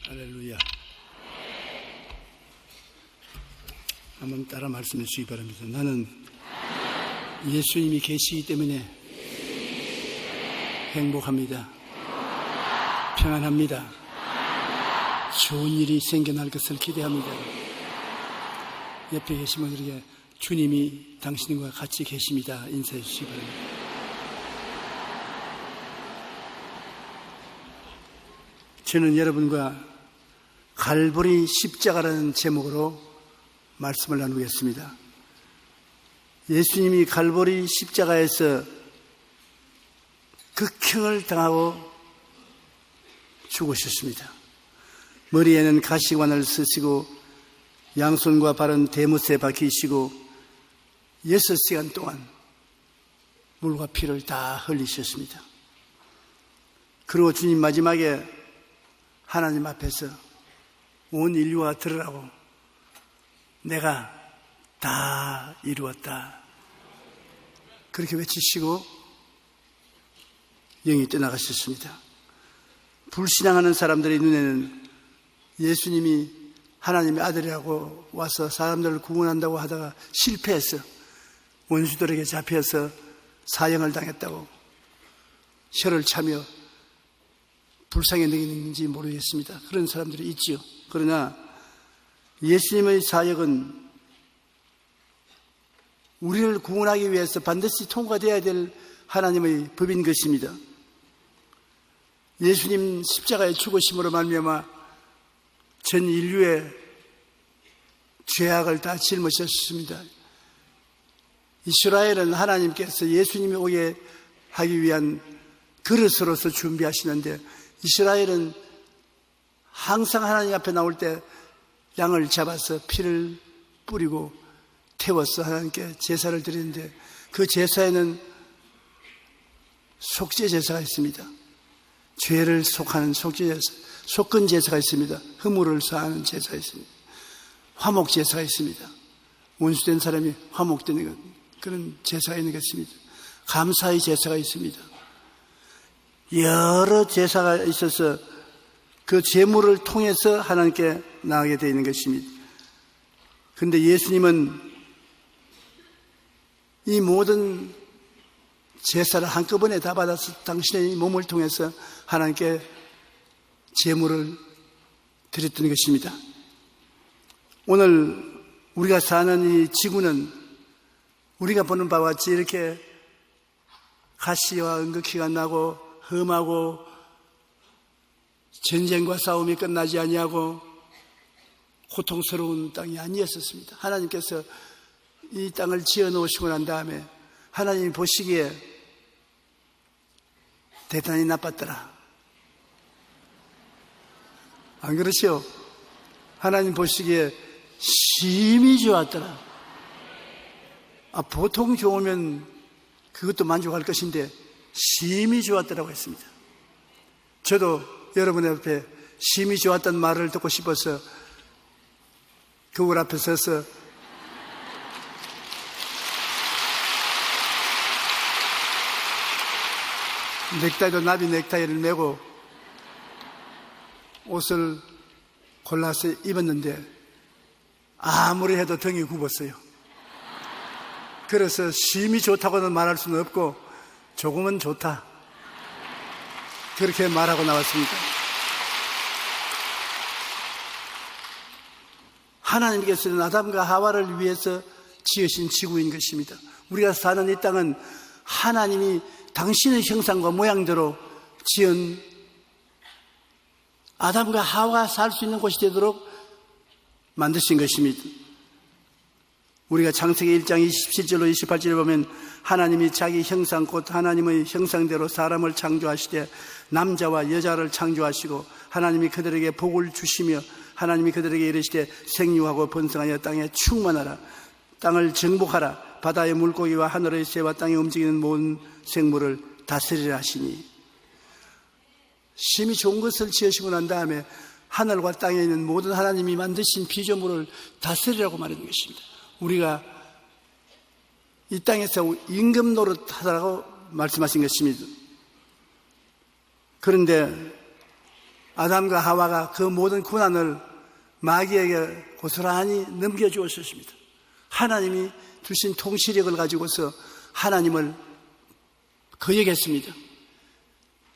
할렐루야. 한번 따라 말씀해 주시기 바랍니다. 나는 예수님이 계시기 때문에 행복합니다. 평안합니다. 좋은 일이 생겨날 것을 기대합니다. 옆에 계신 분들에게 주님이 당신과 같이 계십니다. 인사해 주시기 바랍니다. 저는 여러분과 갈보리 십자가라는 제목으로 말씀을 나누겠습니다. 예수님이 갈보리 십자가에서 극형을 당하고 죽으셨습니다. 머리에는 가시관을 쓰시고 양손과 발은 대못에 박히시고 6시간 동안 물과 피를 다 흘리셨습니다. 그리고 주님 마지막에 하나님 앞에서 온 인류가 들으라고 내가 다 이루었다 그렇게 외치시고 영이 떠나가셨습니다. 불신앙하는 사람들의 눈에는 예수님이 하나님의 아들이라고 와서 사람들을 구원한다고 하다가 실패해서 원수들에게 잡혀서 사형을 당했다고 혀를 차며 불쌍히 여기는지 모르겠습니다. 그런 사람들이 있지요. 그러나 예수님의 사역은 우리를 구원하기 위해서 반드시 통과되어야 될 하나님의 법인 것입니다. 예수님 십자가의 죽으심으로 말미암아 전 인류의 죄악을 다 짊어지셨습니다. 이스라엘은 하나님께서 예수님이 오게 하기 위한 그릇으로서 준비하시는데 이스라엘은 항상 하나님 앞에 나올 때 양을 잡아서 피를 뿌리고 태워서 하나님께 제사를 드리는데 그 제사에는 속죄 제사가 있습니다. 죄를 속하는 속죄 제사, 속건 제사가 있습니다. 허물을 사하는 제사가 있습니다. 화목 제사가 있습니다. 원수된 사람이 화목되는 그런 제사가 있는 것입니다. 감사의 제사가 있습니다. 여러 제사가 있어서 그 제물을 통해서 하나님께 나가게 되어 있는 것입니다. 그런데 예수님은 이 모든 제사를 한꺼번에 다 받아서 당신의 몸을 통해서 하나님께 제물을 드렸던 것입니다. 오늘 우리가 사는 이 지구는 우리가 보는 바와 같이 이렇게 가시와 은극히가 나고 험하고 전쟁과 싸움이 끝나지 아니하고 고통스러운 땅이 아니었었습니다. 하나님께서 이 땅을 지어 놓으시고 난 다음에 하나님이 보시기에 대단히 나빴더라. 안 그렇죠? 하나님 보시기에 심히 좋았더라. 보통 좋으면 그것도 만족할 것인데 심히 좋았더라고 했습니다. 저도 여러분의 앞에 심히 좋았던 말을 듣고 싶어서 거울 앞에 서서 넥타이도 나비 넥타이를 메고 옷을 골라서 입었는데 아무리 해도 등이 굽었어요. 그래서 심히 좋다고는 말할 수는 없고 조금은 좋다 그렇게 말하고 나왔습니다. 하나님께서는 아담과 하와를 위해서 지으신 지구인 것입니다. 우리가 사는 이 땅은 하나님이 당신의 형상과 모양대로 지은 아담과 하와가 살 수 있는 곳이 되도록 만드신 것입니다. 우리가 창세기 1장 27절로 28절에 보면 하나님이 자기 형상 곧 하나님의 형상대로 사람을 창조하시되 남자와 여자를 창조하시고 하나님이 그들에게 복을 주시며 하나님이 그들에게 이르시되 생육하고 번성하여 땅에 충만하라 땅을 정복하라 바다의 물고기와 하늘의 새와 땅에 움직이는 모든 생물을 다스리라 하시니 심히 좋은 것을 지으시고 난 다음에 하늘과 땅에 있는 모든 하나님이 만드신 피조물을 다스리라고 말하는 것입니다. 우리가 이 땅에서 임금 노릇하라고 말씀하신 것입니다. 그런데 아담과 하와가 그 모든 고난을 마귀에게 고스란히 넘겨주었습니다. 하나님이 주신 통치력을 가지고서 하나님을 거역했습니다.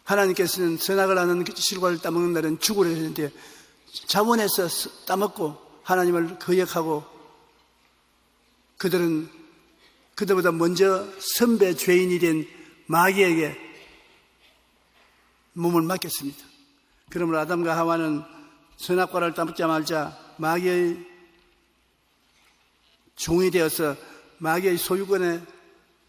하나님께서는 선악을 하는 실과를 따먹는 날은 죽으려 했는데 자원해서 따먹고 하나님을 거역하고 그들은 그들보다 먼저 선배 죄인이 된 마귀에게 몸을 맡겼습니다. 그러므로 아담과 하와는 선악과를 따먹자마자 마귀의 종이 되어서 마귀의 소유권에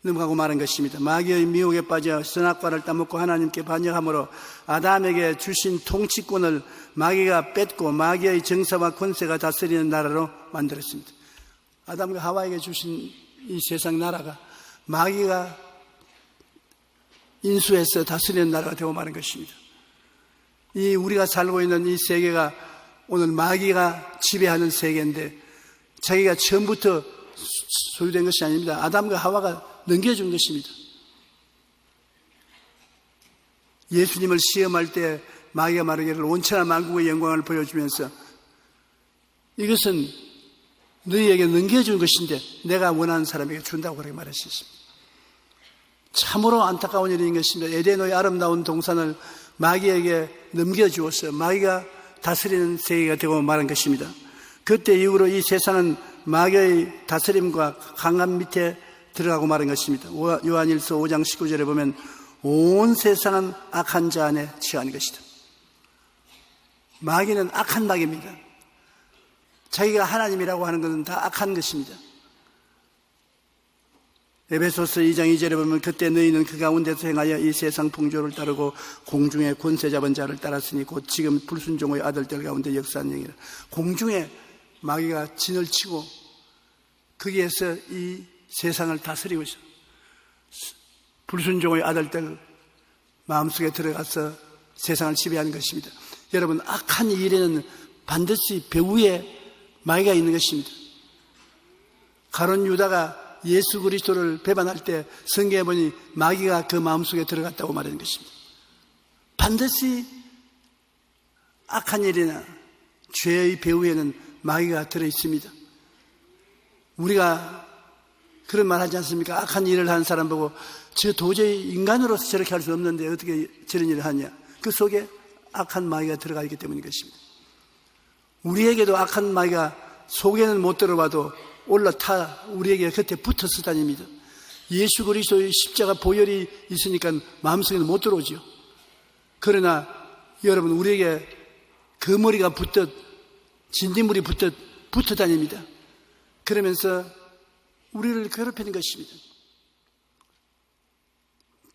넘어가고 마는 것입니다. 마귀의 미혹에 빠져 선악과를 따먹고 하나님께 반역함으로 아담에게 주신 통치권을 마귀가 뺏고 마귀의 정사와 권세가 다스리는 나라로 만들었습니다. 아담과 하와에게 주신 이 세상 나라가 마귀가 인수해서 다스리는 나라가 되고 마는 것입니다. 이 우리가 살고 있는 이 세계가 오늘 마귀가 지배하는 세계인데 자기가 처음부터 소유된 것이 아닙니다. 아담과 하와가 넘겨준 것입니다. 예수님을 시험할 때 마귀가 말하기를 온천한 만국의 영광을 보여주면서 이것은 너희에게 넘겨준 것인데 내가 원하는 사람에게 준다고 그렇게 말했습니다. 참으로 안타까운 일인 것입니다. 에덴의 아름다운 동산을 마귀에게 넘겨주어서 마귀가 다스리는 세계가 되고 말한 것입니다. 그때 이후로 이 세상은 마귀의 다스림과 강압 밑에 들어가고 말한 것입니다. 요한일서 5장 19절에 보면 온 세상은 악한 자 안에 취한 것이다. 마귀는 악한 마귀입니다. 자기가 하나님이라고 하는 것은 다 악한 것입니다. 에베소서 2장 2절에 보면 그때 너희는 그 가운데서 행하여 이 세상 풍조를 따르고 공중의 권세 잡은 자를 따랐으니 곧 지금 불순종의 아들들 가운데 역사하는 영이라. 공중에 마귀가 진을 치고 거기에서 이 세상을 다스리고 있어. 불순종의 아들들 마음속에 들어가서 세상을 지배하는 것입니다. 여러분, 악한 일에는 반드시 배후에 마귀가 있는 것입니다. 가룟 유다가 예수 그리스도를 배반할 때 성경에 보니 마귀가 그 마음속에 들어갔다고 말하는 것입니다. 반드시 악한 일이나 죄의 배후에는 마귀가 들어있습니다. 우리가 그런 말 하지 않습니까? 악한 일을 하는 사람 보고 저 도저히 인간으로서 저렇게 할 수 없는데 어떻게 저런 일을 하냐. 그 속에 악한 마귀가 들어가 있기 때문인 것입니다. 우리에게도 악한 마귀가 속에는 못 들어봐도 올라타 우리에게 곁에 붙어서 다닙니다. 예수 그리스도의 십자가 보혈이 있으니까 마음속에는 못 들어오죠. 그러나 여러분, 우리에게 그 머리가 붙듯 진딧물이 붙듯 붙어 다닙니다. 그러면서 우리를 괴롭히는 것입니다.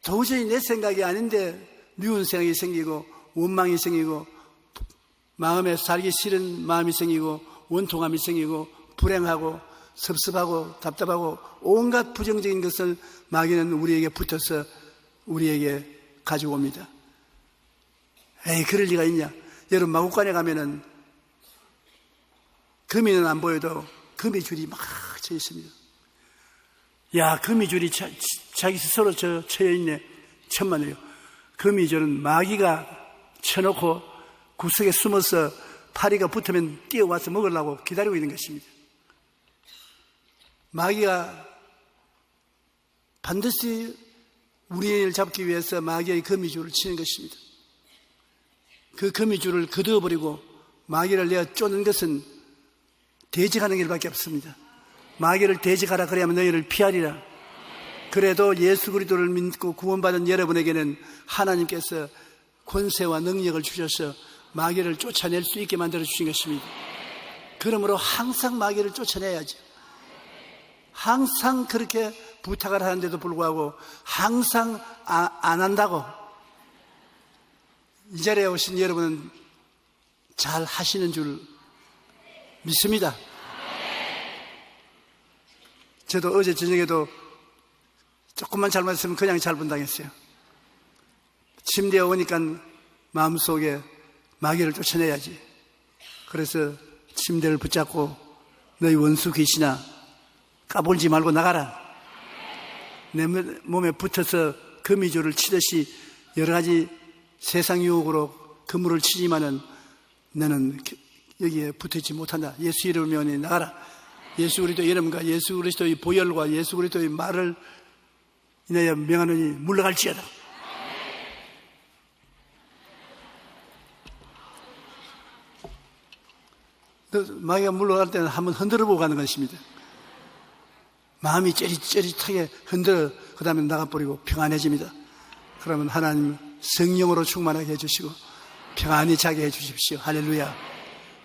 도저히 내 생각이 아닌데 미운 생각이 생기고 원망이 생기고 마음에 살기 싫은 마음이 생기고 원통함이 생기고 불행하고 섭섭하고 답답하고 온갖 부정적인 것을 마귀는 우리에게 붙어서 우리에게 가지고 옵니다. 에이, 그럴 리가 있냐. 여러분, 마구간에 가면은 거미는 안 보여도 거미줄이 막 쳐 있습니다. 야, 거미줄이 자기 스스로 쳐여 있네. 천만에요. 거미줄은 마귀가 쳐놓고 구석에 숨어서 파리가 붙으면 뛰어와서 먹으려고 기다리고 있는 것입니다. 마귀가 반드시 우리를 잡기 위해서 마귀의 거미줄을 치는 것입니다. 그 거미줄을 거두어버리고 마귀를 내어 쫓는 것은 대적하는 길밖에 없습니다. 마귀를 대적하라 그래야만 너희를 피하리라. 그래도 예수 그리스도를 믿고 구원받은 여러분에게는 하나님께서 권세와 능력을 주셔서 마귀를 쫓아낼 수 있게 만들어 주신 것입니다. 그러므로 항상 마귀를 쫓아내야죠. 항상 그렇게 부탁을 하는데도 불구하고 항상 안 한다고. 이 자리에 오신 여러분은 잘 하시는 줄 믿습니다. 저도 어제 저녁에도 조금만 잘못했으면 그냥 잘분당했어요. 침대에 오니까 마음속에 마귀를 쫓아내야지. 그래서 침대를 붙잡고 너희 원수 귀신아, 까불지 말고 나가라. 내 몸에 붙어서 거미줄을 치듯이 여러 가지 세상 유혹으로 그물을 치지만은 너는 여기에 붙어있지 못한다. 예수 이름으로 나가라. 예수 그리스도의 이름과 예수 그리스도의 보혈과 예수 그리스도의 말을 인하여 명하노니 물러갈지어다. 마귀가 물러갈 때는 한번 흔들어 보고 가는 것입니다. 마음이 쩌릿쩌릿하게 흔들어 그 다음에 나가버리고 평안해집니다. 그러면 하나님 성령으로 충만하게 해주시고 평안히 자게 해주십시오. 할렐루야.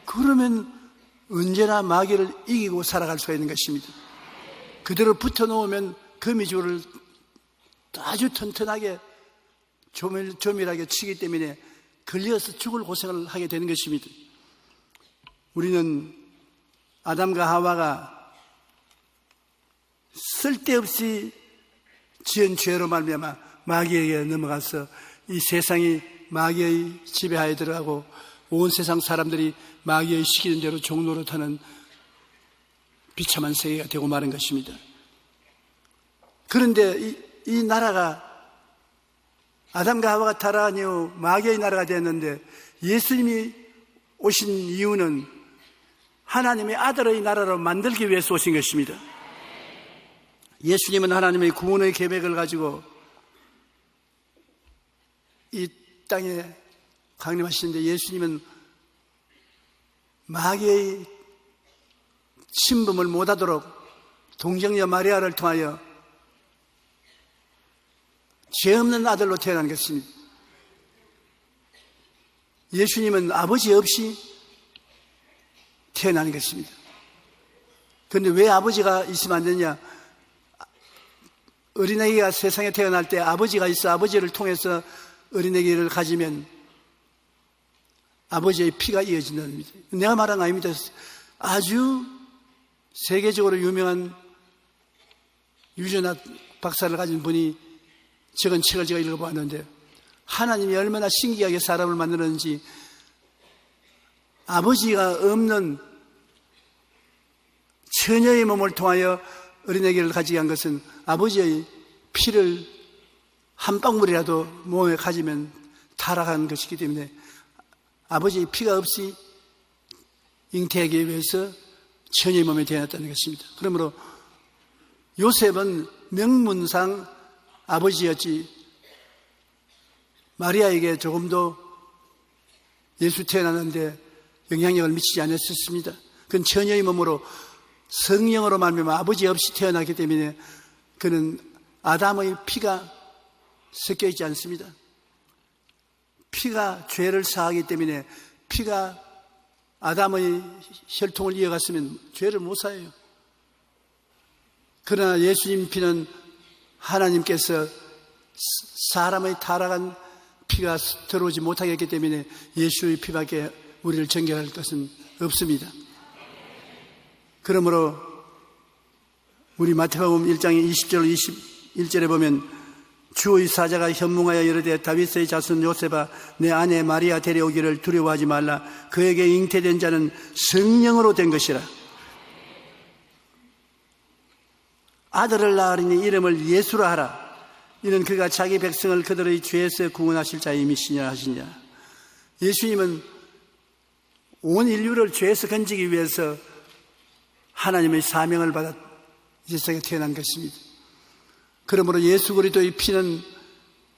그러면 언제나 마귀를 이기고 살아갈 수가 있는 것입니다. 그대로 붙어놓으면 거미줄을 아주 튼튼하게 조밀하게 치기 때문에 걸려서 죽을 고생을 하게 되는 것입니다. 우리는 아담과 하와가 쓸데없이 지은 죄로 말미암아 마귀에게 넘어가서 이 세상이 마귀의 지배하에 들어가고 온 세상 사람들이 마귀의 시키는 대로 종노릇하는 비참한 세계가 되고 마는 것입니다. 그런데 이 나라가 아담과 하와가 타락한 이후 마귀의 나라가 되었는데 예수님이 오신 이유는 하나님의 아들의 나라로 만들기 위해서 오신 것입니다. 예수님은 하나님의 구원의 계획을 가지고 이 땅에 강림하시는데 예수님은 마귀의 침범을 못하도록 동정녀 마리아를 통하여 죄 없는 아들로 태어난 것입니다. 예수님은 아버지 없이 태어난 것입니다. 그런데 왜 아버지가 있으면 안 되냐? 어린아이가 세상에 태어날 때 아버지가 있어 아버지를 통해서 어린아이를 가지면 아버지의 피가 이어진다는 겁니다. 내가 말한 거 아닙니다. 아주 세계적으로 유명한 유전학 박사를 가진 분이 적은 책을 제가 읽어봤는데 하나님이 얼마나 신기하게 사람을 만드는지 아버지가 없는 처녀의 몸을 통하여 어린아이를 가지게 한 것은 아버지의 피를 한 방울이라도 몸에 가지면 타락한 것이기 때문에 아버지의 피가 없이 잉태하기 위해서 처녀의 몸에 태어났다는 것입니다. 그러므로 요셉은 명문상 아버지였지 마리아에게 조금도 예수 태어났는데 영향력을 미치지 않았었습니다. 그건 처녀의 몸으로 성령으로 말미암아 아버지 없이 태어났기 때문에 그는 아담의 피가 섞여 있지 않습니다. 피가 죄를 사하기 때문에 피가 아담의 혈통을 이어갔으면 죄를 못 사해요. 그러나 예수님 피는 하나님께서 사람의 타락한 피가 들어오지 못하게 했기 때문에 예수의 피밖에 우리를 정결할 것은 없습니다. 그러므로 우리 마태복음 1장 20절 21절에 보면 주의 사자가 현몽하여 이르되 다윗의 자손 요셉아 내 아내 마리아 데려오기를 두려워하지 말라. 그에게 잉태된 자는 성령으로 된 것이라. 아들을 낳으리니 이름을 예수라 하라. 이는 그가 자기 백성을 그들의 죄에서 구원하실 자임이시냐 하시냐. 예수님은 온 인류를 죄에서 건지기 위해서 하나님의 사명을 받아 이 세상에 태어난 것입니다. 그러므로 예수 그리스도의 피는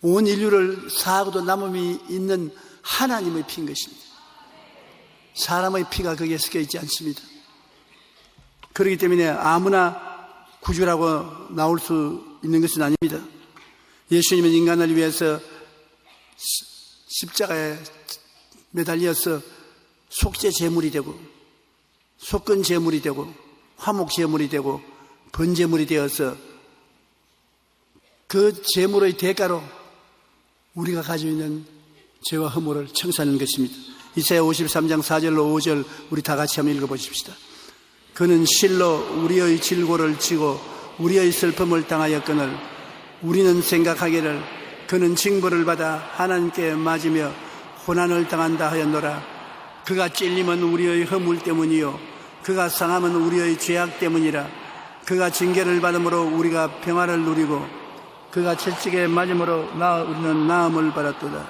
온 인류를 사하고도 남음이 있는 하나님의 피인 것입니다. 사람의 피가 거기에 섞여 있지 않습니다. 그렇기 때문에 아무나 구주라고 나올 수 있는 것은 아닙니다. 예수님은 인간을 위해서 십자가에 매달려서 속죄 제물이 되고 속건 제물이 되고 화목 제물이 되고 번제물이 되어서 그 제물의 대가로 우리가 가지고 있는 죄와 허물을 청산하는 것입니다. 이사야 53장 4절로 5절 우리 다 같이 한번 읽어보십시다. 그는 실로 우리의 질고를 지고 우리의 슬픔을 당하였거늘 우리는 생각하기를 그는 징벌을 받아 하나님께 맞으며 고난을 당한다 하였노라. 그가 찔림은 우리의 허물 때문이요 그가 상함은 우리의 죄악 때문이라. 그가 징계를 받음으로 우리가 평화를 누리고 그가 채찍에 맞음으로 우리는 나음을 받았도다.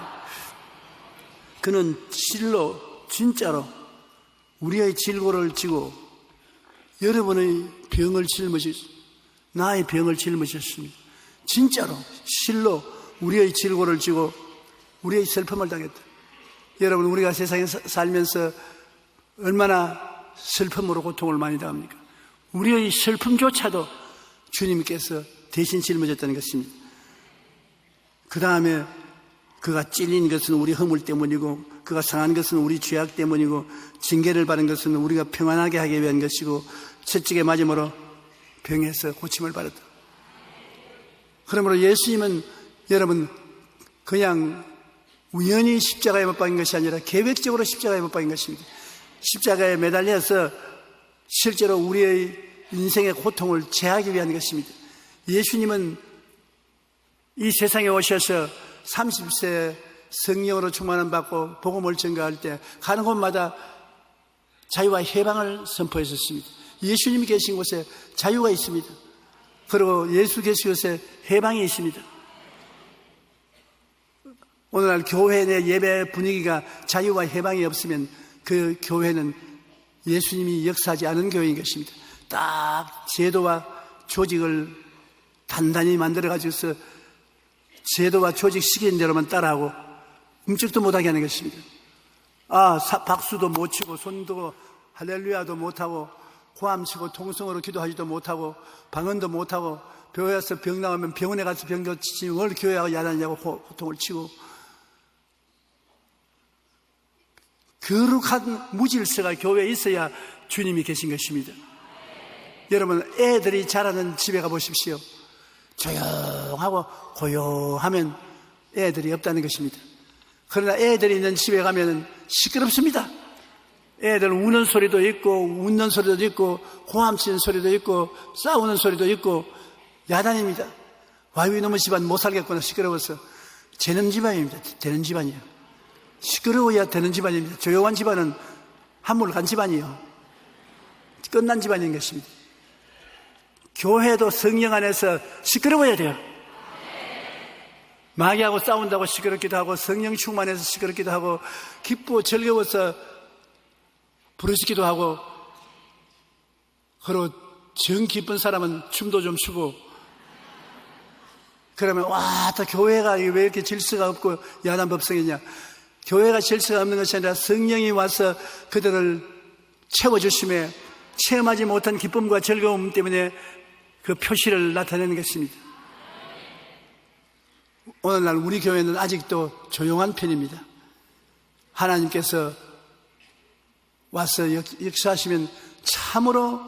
그는 실로 진짜로 우리의 질고를 지고 여러분의 병을 짊으셨습니다. 나의 병을 짊으셨습니다. 진짜로 실로 우리의 질고를 지고 우리의 슬픔을 당했다. 여러분, 우리가 세상에 살면서 얼마나 슬픔으로 고통을 많이 당합니까? 우리의 슬픔조차도 주님께서 대신 짊어졌다는 것입니다. 그 다음에 그가 찔린 것은 우리 허물 때문이고, 그가 상한 것은 우리 죄악 때문이고, 징계를 받은 것은 우리가 평안하게 하기 위한 것이고, 채찍에 맞음으로 병에서 고침을 받았다. 그러므로 예수님은 여러분 그냥 우연히 십자가에 못 박힌 것이 아니라 계획적으로 십자가에 못 박힌 것입니다. 십자가에 매달려서 실제로 우리의 인생의 고통을 제하기 위한 것입니다. 예수님은 이 세상에 오셔서 30세 성령으로 충만함 받고 복음을 전가할 때 가는 곳마다 자유와 해방을 선포했었습니다. 예수님이 계신 곳에 자유가 있습니다. 그리고 예수 계신 곳에 해방이 있습니다. 오늘날 교회 내 예배 분위기가 자유와 해방이 없으면 그 교회는 예수님이 역사하지 않은 교회인 것입니다. 딱 제도와 조직을 단단히 만들어가지고서 제도와 조직 시키는 대로만 따라하고 움직도 못하게 하는 것입니다. 박수도 못 치고 손도 할렐루야도 못하고 호함치고 통성으로 기도하지도 못하고 방언도 못하고 교회에서 병 나오면 병원에 가서 병 고치지 뭘 교회하고 야단이냐고 호통을 치고 거룩한 무질서가 교회에 있어야 주님이 계신 것입니다. 여러분, 애들이 자라는 집에 가보십시오. 조용하고 고요하면 애들이 없다는 것입니다. 그러나 애들이 있는 집에 가면 시끄럽습니다. 애들 우는 소리도 있고 웃는 소리도 있고 고함치는 소리도 있고 싸우는 소리도 있고 야단입니다. 와유 이놈의 집안 못 살겠구나. 시끄러워서. 되는 집안입니다. 되는 집안이에요. 시끄러워야 되는 집안입니다. 조용한 집안은 한물 간 집안이에요. 끝난 집안인 것입니다. 교회도 성령 안에서 시끄러워야 돼요. 마귀하고 싸운다고 시끄럽기도 하고 성령 충만해서 시끄럽기도 하고 기쁘고 즐거워서 부르짖기도 하고, 그리고 정 기쁜 사람은 춤도 좀 추고, 그러면 또 교회가 왜 이렇게 질서가 없고 야단 법석이냐. 교회가 질서가 없는 것이 아니라 성령이 와서 그들을 채워주심에 체험하지 못한 기쁨과 즐거움 때문에 그 표시를 나타내는 것입니다. 오늘날 우리 교회는 아직도 조용한 편입니다. 하나님께서 와서 역사하시면 참으로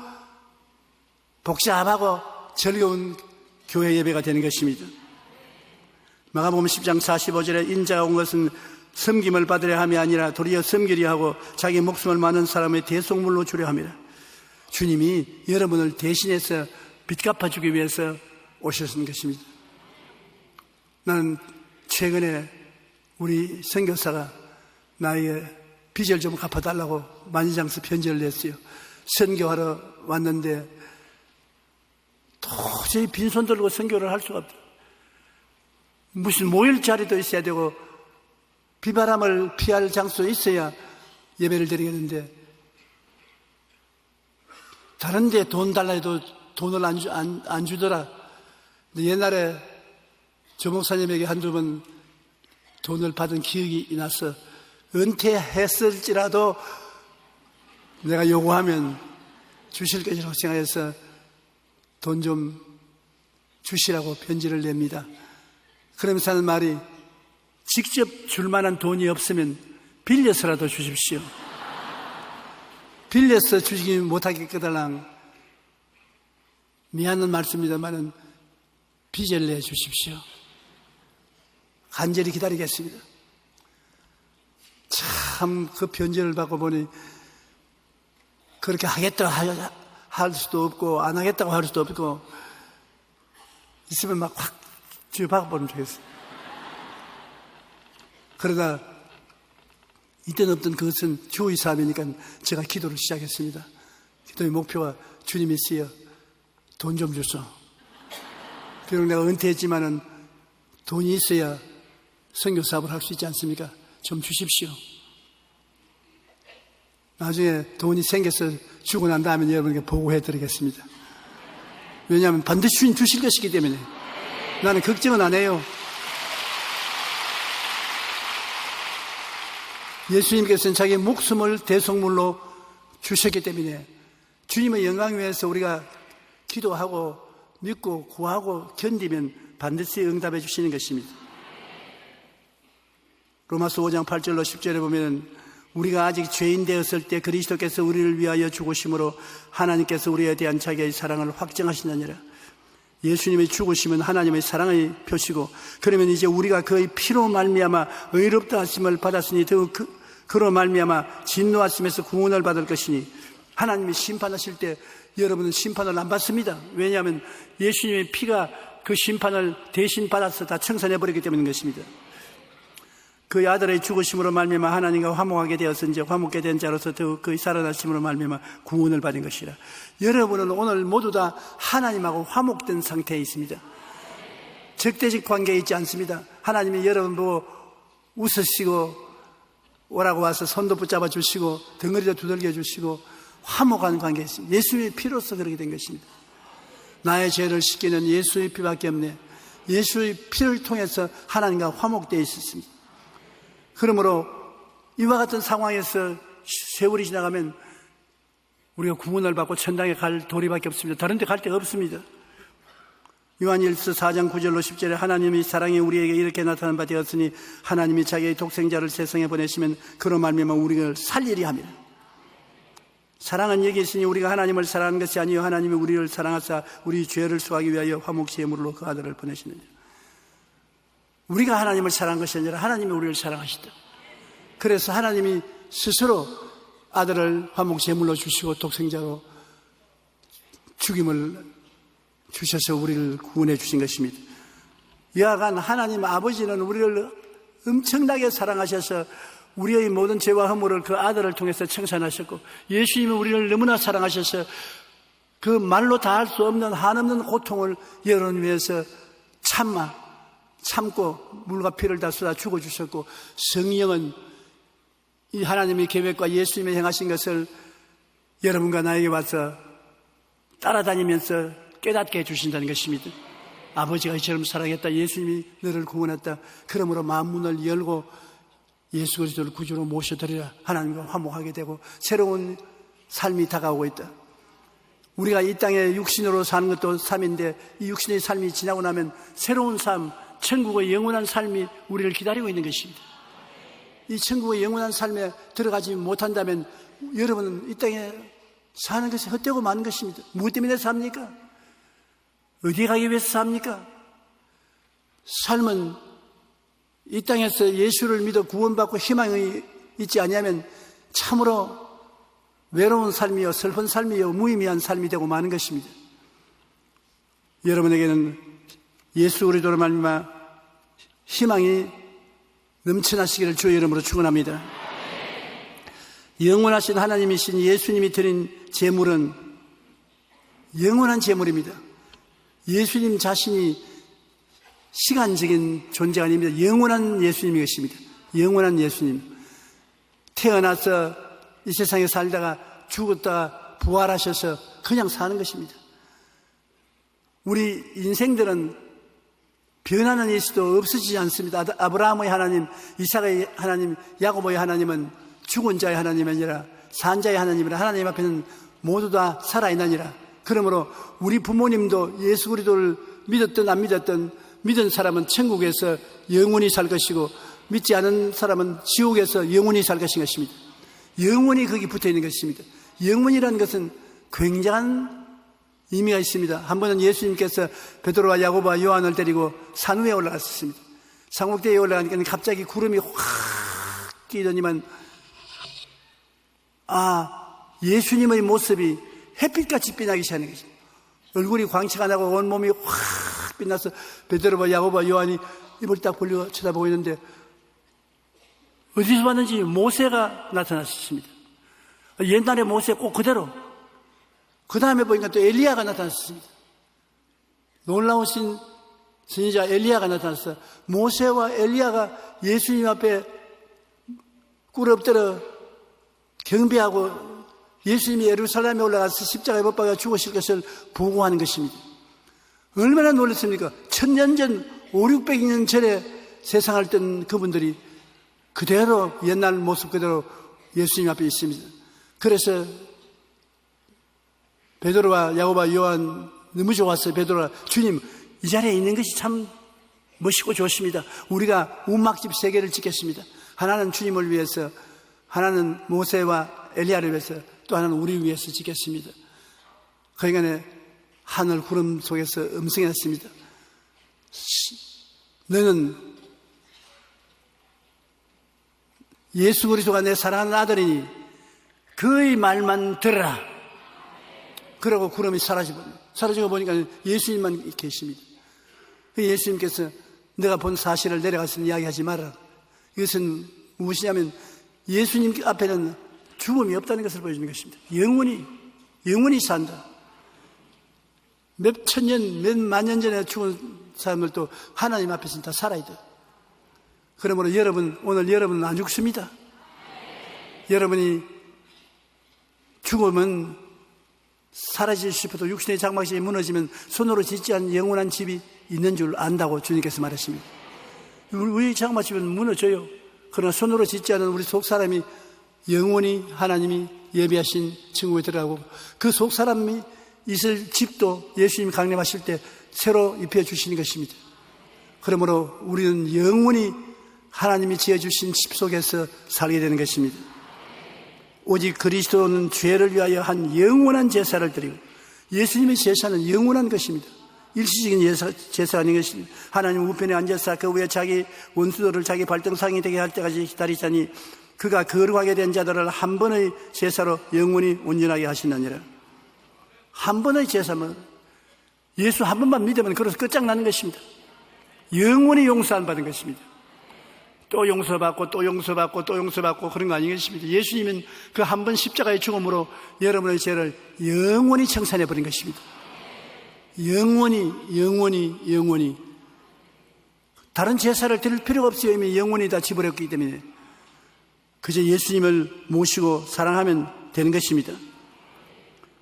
복잡하고 즐거운 교회 예배가 되는 것입니다. 마가복음 10장 45절에 인자가 온 것은 섬김을 받으려 함이 아니라 도리어 섬기려 하고 자기 목숨을 많은 사람의 대속물로 주려 함이라. 주님이 여러분을 대신해서 빚 갚아주기 위해서 오셨는 것입니다. 나는 최근에 우리 선교사가 나에게 빚을 좀 갚아달라고 만지장서 편지를 냈어요. 선교하러 왔는데 도저히 빈손 들고 선교를 할 수가 없다. 무슨 모일 자리도 있어야 되고 비바람을 피할 장소도 있어야 예배를 드리겠는데 다른 데 돈 달라 해도 돈을 안 주더라. 근데 옛날에 조 목사님에게 한두 번 돈을 받은 기억이 나서 은퇴했을지라도 내가 요구하면 주실 것이라고 생각해서 돈 좀 주시라고 편지를 냅니다. 그러면서 하는 말이 직접 줄 만한 돈이 없으면 빌려서라도 주십시오. 빌려서 주시기 못하겠거들랑 미안한 말씀입니다만은 빚을 내 주십시오. 간절히 기다리겠습니다. 참 그 편지를 받고 보니 그렇게 하겠다고 할 수도 없고 안 하겠다고 할 수도 없고 있으면 막 확 쥐어박아버리면 좋겠어요. 그러다 이때는 없던 그것은 주의 사업이니까 제가 기도를 시작했습니다. 기도의 목표가 주님이 있어요. 돈 좀 주소. 비록 내가 은퇴했지만은 돈이 있어야 선교 사업을 할 수 있지 않습니까? 좀 주십시오. 나중에 돈이 생겨서 주고 난 다음에 여러분에게 보고해 드리겠습니다. 왜냐하면 반드시 주님 주실 것이기 때문에 나는 걱정은 안 해요. 예수님께서는 자기 목숨을 대속물로 주셨기 때문에 주님의 영광 위해서 우리가 기도하고 믿고 구하고 견디면 반드시 응답해 주시는 것입니다. 로마서 5장 8절로 10절에 보면 우리가 아직 죄인 되었을 때 그리스도께서 우리를 위하여 죽으심으로 하나님께서 우리에 대한 자기의 사랑을 확증하시느니라. 예수님의 죽으심은 하나님의 사랑의 표시고, 그러면 이제 우리가 그의 피로 말미암아 의롭다 하심을 받았으니 더욱 그로 말미암아 진노하심에서 구원을 받을 것이니, 하나님이 심판하실 때 여러분은 심판을 안 받습니다. 왜냐하면 예수님의 피가 그 심판을 대신 받아서 다 청산해버리기 때문인 것입니다. 그의 아들의 죽으심으로 말미암아 하나님과 화목하게 되어서 이제 화목게 된 자로서 더욱 그의 살아나심으로 말미암아 구원을 받은 것이라. 여러분은 오늘 모두 다 하나님하고 화목된 상태에 있습니다. 적대적 관계에 있지 않습니다. 하나님이 여러분 보고 웃으시고 오라고 와서 손도 붙잡아 주시고 덩어리도 두들겨 주시고 화목한 관계에 있습니다. 예수의 피로서 그렇게 된 것입니다. 나의 죄를 씻기는 예수의 피밖에 없네. 예수의 피를 통해서 하나님과 화목되어 있었습니다. 그러므로 이와 같은 상황에서 세월이 지나가면 우리가 구원을 받고 천당에 갈 도리밖에 없습니다. 다른 데 갈 데가 없습니다. 요한일서 4장 9절로 10절에 하나님의 사랑이 우리에게 이렇게 나타난 바 되었으니 하나님이 자기의 독생자를 세상에 보내시면 그로 말미암아 우리를 살리리 함이라. 사랑은 여기 있으니 우리가 하나님을 사랑하는 것이 아니요 하나님이 우리를 사랑하사 우리 죄를 수하기 위하여 화목제물로 그 아들을 보내시느니라. 우리가 하나님을 사랑한 것이 아니라 하나님이 우리를 사랑하시다. 그래서 하나님이 스스로 아들을 화목제물로 주시고 독생자로 죽임을 주셔서 우리를 구원해 주신 것입니다. 여하간 하나님 아버지는 우리를 엄청나게 사랑하셔서 우리의 모든 죄와 허물을 그 아들을 통해서 청산하셨고, 예수님이 우리를 너무나 사랑하셔서 그 말로 다 할 수 없는 한없는 고통을 여러분 위해서 참고 물과 피를 다 쏟아 죽어주셨고, 성령은 이 하나님의 계획과 예수님이 행하신 것을 여러분과 나에게 와서 따라다니면서 깨닫게 해주신다는 것입니다. 아버지가 이처럼 사랑했다. 예수님이 너를 구원했다. 그러므로 마음문을 열고 예수 그리스도를 구주로 모셔드리라. 하나님과 화목하게 되고 새로운 삶이 다가오고 있다. 우리가 이 땅에 육신으로 사는 것도 삶인데 이 육신의 삶이 지나고 나면 새로운 삶, 천국의 영원한 삶이 우리를 기다리고 있는 것입니다. 이 천국의 영원한 삶에 들어가지 못한다면 여러분은 이 땅에 사는 것이 헛되고 많은 것입니다. 무엇 때문에 삽니까? 어디에 가기 위해서 삽니까? 삶은 이 땅에서 예수를 믿어 구원받고 희망이 있지 않으면 참으로 외로운 삶이요, 슬픈 삶이요, 무의미한 삶이 되고 마는 것입니다. 여러분에게는 예수 그리스도로 말미암아 희망이 넘쳐나시기를 주의 이름으로 축원합니다. 영원하신 하나님이신 예수님이 드린 제물은 영원한 제물입니다. 예수님 자신이 시간적인 존재가 아닙니다. 영원한 예수님이 것입니다. 영원한 예수님. 태어나서 이 세상에 살다가 죽었다가 부활하셔서 그냥 사는 것입니다. 우리 인생들은 변하는 예수도 없어지지 않습니다. 아브라함의 하나님, 이삭의 하나님, 야고보의 하나님은 죽은 자의 하나님이 아니라 산 자의 하나님이라. 하나님 앞에는 모두 다 살아있느니라. 그러므로 우리 부모님도 예수 그리스도를 믿었든 안 믿었든 믿은 사람은 천국에서 영원히 살 것이고 믿지 않은 사람은 지옥에서 영원히 살 것입니다. 영원히 거기 붙어 있는 것입니다. 영원이라는 것은 굉장한 의미가 있습니다. 한 번은 예수님께서 베드로와 야고보와 요한을 데리고 산 위에 올라갔습니다. 상국대에 올라가니까 갑자기 구름이 확 끼더니만 예수님의 모습이 햇빛같이 빛나기 시작하는 것입니다. 얼굴이 광채가 나고 온몸이 확 빛나서 베드로와 야고보와 요한이 입을 딱 벌리고 쳐다보고 있는데 어디서 봤는지 모세가 나타났습니다. 옛날에 모세 꼭 그대로. 그 다음에 보니까 또 엘리야가 나타났습니다. 놀라우신 선지자 엘리야가 나타났어요. 모세와 엘리야가 예수님 앞에 꿇어 엎드려 경배하고 예수님이 예루살렘에 올라가서 십자가에 못 박아 죽으실 것을 보고하는 것입니다. 얼마나 놀랐습니까? 1000년 전, 500~600년 전에 세상을 뜬 그분들이 그대로 옛날 모습 그대로 예수님 앞에 있습니다. 그래서 베드로와 야고보와 요한 너무 좋았어요. 베드로가 주님 이 자리에 있는 것이 참 멋있고 좋습니다. 우리가 운막집 3개를 짓겠습니다. 하나는 주님을 위해서, 하나는 모세와 엘리야를 위해서, 또 하나는 우리 위해서 짓겠습니다. 그러니까 하늘 구름 속에서 음성했습니다. 너는 예수 그리스도가 내 사랑하는 아들이니 그의 말만 들으라. 그러고 구름이 사라지고 보니까 예수님만 계십니다. 예수님께서 내가 본 사실을 내려가서 이야기하지 마라. 이것은 무엇이냐면 예수님 앞에는 죽음이 없다는 것을 보여주는 것입니다. 영원히 산다. 몇 천년, 몇 만년 전에 죽은 사람들도 하나님 앞에서는 다 살아야 돼. 그러므로 오늘 여러분은 안 죽습니다. 여러분이 죽으면 사라질 싶어도 육신의 장막이 무너지면 손으로 짓지 않은 영원한 집이 있는 줄 안다고 주님께서 말하십니다. 우리 장막집은 무너져요. 그러나 손으로 짓지 않은 우리 속 사람이 영원히 하나님이 예비하신 천국에 들어가고 그 속 사람이 있을 집도 예수님이 강림하실 때 새로 입혀주시는 것입니다. 그러므로 우리는 영원히 하나님이 지어주신 집 속에서 살게 되는 것입니다. 오직 그리스도는 죄를 위하여 한 영원한 제사를 드리고 예수님의 제사는 영원한 것입니다. 일시적인 제사가 아닌 것입니다. 하나님 우편에 앉아서 그 위에 자기 원수들을 자기 발등상이 되게 할 때까지 기다리자니 그가 거룩하게 된 자들을 한 번의 제사로 영원히 온전하게 하시느니라. 한 번의 제사면 예수 한 번만 믿으면 그래서 끝장나는 것입니다. 영원히 용서 안 받은 것입니다. 또 용서받고 또 용서받고 또 용서받고 그런 거 아니겠습니까? 예수님은 그 한 번 십자가의 죽음으로 여러분의 죄를 영원히 청산해 버린 것입니다. 영원히 다른 제사를 드릴 필요가 없어요. 이미 영원히 다 지불했기 때문에 그저 예수님을 모시고 사랑하면 되는 것입니다.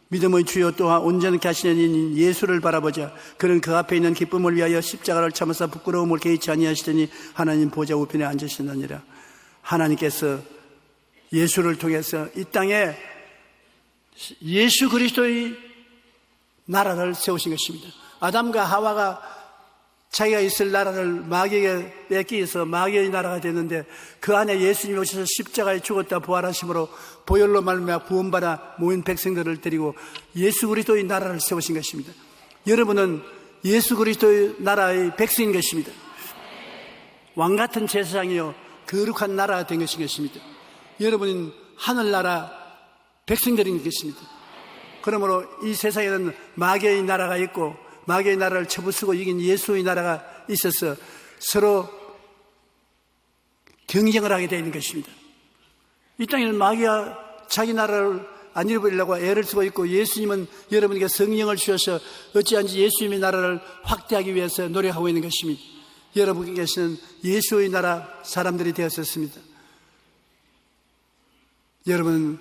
믿음의 주여 또한 온전케 하시는 이인 예수를 바라보자. 그는 그 앞에 있는 기쁨을 위하여 십자가를 참으사 부끄러움을 개의치 아니하시더니 하나님 보좌 우편에 앉으시느니라. 하나님께서 예수를 통해서 이 땅에 예수 그리스도의 나라를 세우신 것입니다. 아담과 하와가 자기가 있을 나라를 마귀에게 뺏기서 마귀의 나라가 됐는데 그 안에 예수님이 오셔서 십자가에 죽었다 부활하심으로 보혈로 말미암아 구원받아 모인 백성들을 데리고 예수 그리스도의 나라를 세우신 것입니다. 여러분은 예수 그리스도의 나라의 백성인 것입니다. 왕같은 제사장이요 거룩한 나라가 된 것인 것입니다. 여러분은 하늘나라 백성들인 것입니다. 그러므로 이 세상에는 마귀의 나라가 있고 마귀의 나라를 쳐부수고 이긴 예수의 나라가 있어서 서로 경쟁을 하게 되어 있는 것입니다. 이 땅에는 마귀가 자기 나라를 안 잃어버리려고 애를 쓰고 있고 예수님은 여러분에게 성령을 주셔서 어찌한지 예수님의 나라를 확대하기 위해서 노력하고 있는 것입니다. 여러분께서는 예수의 나라 사람들이 되었었습니다. 여러분은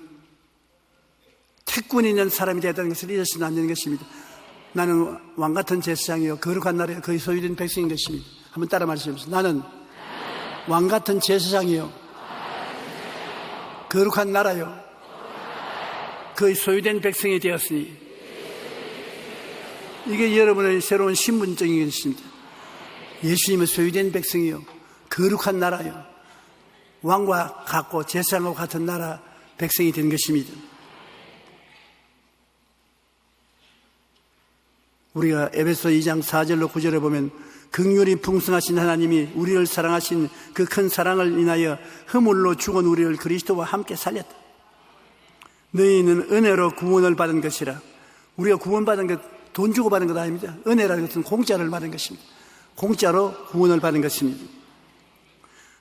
태권이 있는 사람이 되었다는 것을 잊어서는 안 되는 것입니다. 나는 왕같은 제사장이요 거룩한 나라에 거의 소유된 백성인 것입니다. 한번 따라 말씀해보세요. 나는 왕같은 제사장이요 거룩한 나라요 거의 소유된 백성이 되었으니 이게 여러분의 새로운 신분적인 것입니다. 예수님은 소유된 백성이요 거룩한 나라요 왕과 같고 제사장과 같은 나라 백성이 된 것입니다. 우리가 에베소 2장 4절로 9절에 보면 긍휼이 풍성하신 하나님이 우리를 사랑하신 그 큰 사랑을 인하여 허물로 죽은 우리를 그리스도와 함께 살렸다. 너희는 은혜로 구원을 받은 것이라. 우리가 구원받은 것 돈 주고 받은 것 아닙니다. 은혜라는 것은 공짜를 받은 것입니다. 공짜로 구원을 받은 것입니다.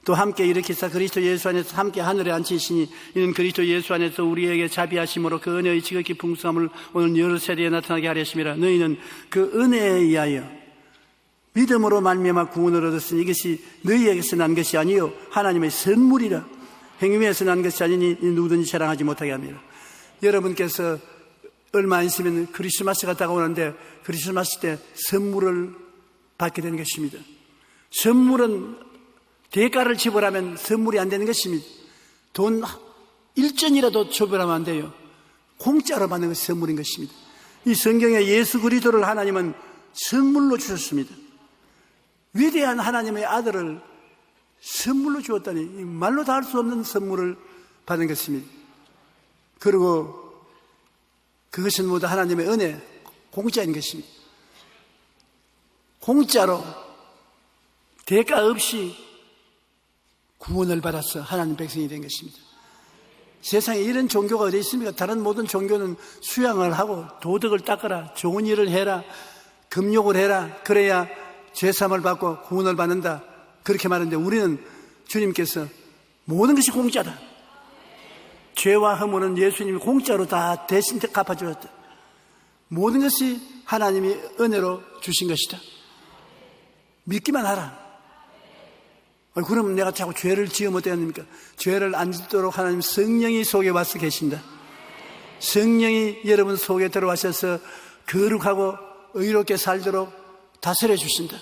또 함께 일으키사 그리스도 예수 안에서 함께 하늘에 앉히시니 이는 그리스도 예수 안에서 우리에게 자비하심으로 그 은혜의 지극히 풍성함을 오늘 여러 세대에 나타나게 하렸습니다. 너희는 그 은혜에 의하여 믿음으로 말미암아 구원을 얻었으니 이것이 너희에게서 난 것이 아니요 하나님의 선물이라. 행위에서 난 것이 아니니 누구든지 자랑하지 못하게 합니다. 여러분께서 얼마 안 있으면 크리스마스가 다가오는데 크리스마스 때 선물을 받게 되는 것입니다. 선물은 대가를 지불하면 선물이 안 되는 것입니다. 돈 1전이라도 지불하면 안 돼요. 공짜로 받는 것이 선물인 것입니다. 이 성경에 예수 그리스도를 하나님은 선물로 주셨습니다. 위대한 하나님의 아들을 선물로 주었다니 말로 다 할 수 없는 선물을 받은 것입니다. 그리고 그것은 모두 하나님의 은혜, 공짜인 것입니다. 공짜로 대가 없이 구원을 받아서 하나님 백성이 된 것입니다. 세상에 이런 종교가 어디 있습니까? 다른 모든 종교는 수양을 하고 도덕을 닦아라, 좋은 일을 해라, 금욕을 해라, 그래야 죄사함을 받고 구원을 받는다, 그렇게 말하는데 우리는 주님께서 모든 것이 공짜다. 죄와 허물은 예수님이 공짜로 다 대신 갚아주었다. 모든 것이 하나님이 은혜로 주신 것이다. 믿기만 하라. 그러면 내가 자꾸 죄를 지으면 어떻게 합니까? 죄를 안 짓도록 하나님 성령이 속에 와서 계신다. 성령이 여러분 속에 들어와셔서 거룩하고 의롭게 살도록 다스려 주신다.